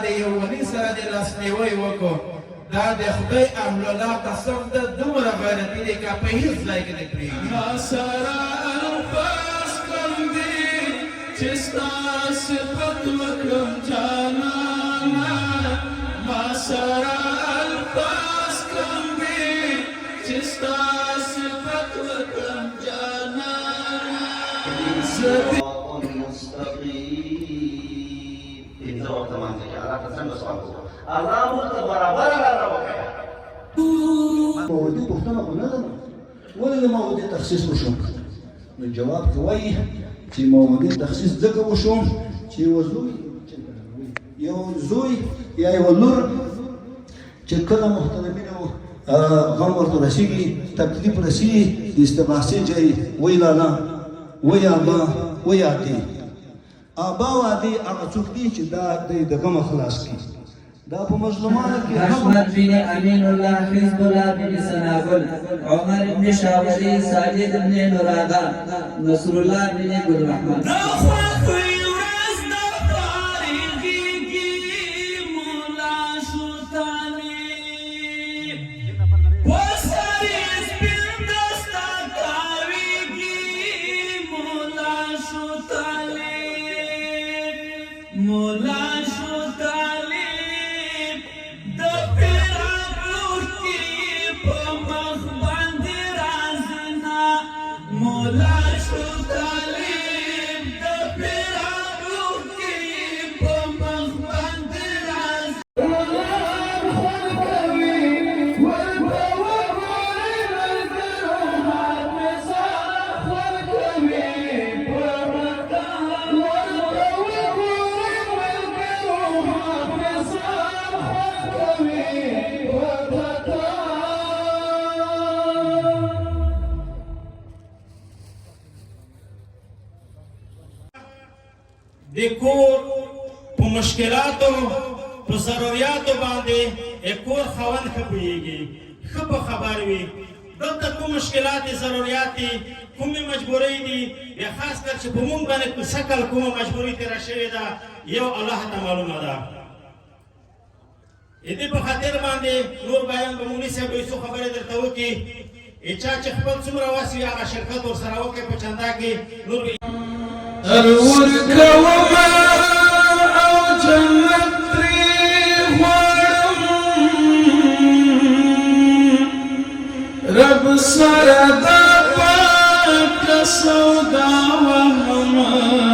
د یو ولي سره د لاسنیوی وکړو دا د خدای امرالله قسم ده دومره غیرتي دی که په هېڅ ځای کې دې پرېږدي ما سره الفاظ کم دي چې ستا صفت وکړم جانانه ما سره الفاظ کم دي چې ستا صفت وکړم جانانه الله ورته برابر لاره وکړه مودي پوښتنه خو نه ده ولې د مودي تخصیص وشو نو جواب کې وایي چې مودي تخصیص ځکه وشو چې یو زوی یا یو لور چې کله محترمینو غم ورته رسېږي تکلیف رسېږي د استغاثې ځای وایي لالا وایي ابا وایي اتې ابا او اتې هغه څوک دي چې دا د غم خلاص کړي دا په مظلومانو کې احمد بن امین الله حزب الله بن سنابل عمر بن شاولی ساجد بن نورادا نصر الله بن ګل رحمت د کور په مشکلاتو په ضروریاتو باندې کور خاوند ښه پوهېږي ښه په خبر وي دلته کوم مشکلات ضروریات دي کومې مجبورۍ دي یا خاص کر چې په موږ باندې په شکل کومه مجبوري تېره شوې ده یو الله ته معلومه ده د دې په خاطر باندې نور بیان به مولوي صاحب یو څو خبرې درته وکړي چا چې خپل څومره وس وي هغه شرکت ورسره وکړي په چندا کې نور ورکوما او جنت ترې غواړم رب سره دا پاکه سودا وهمه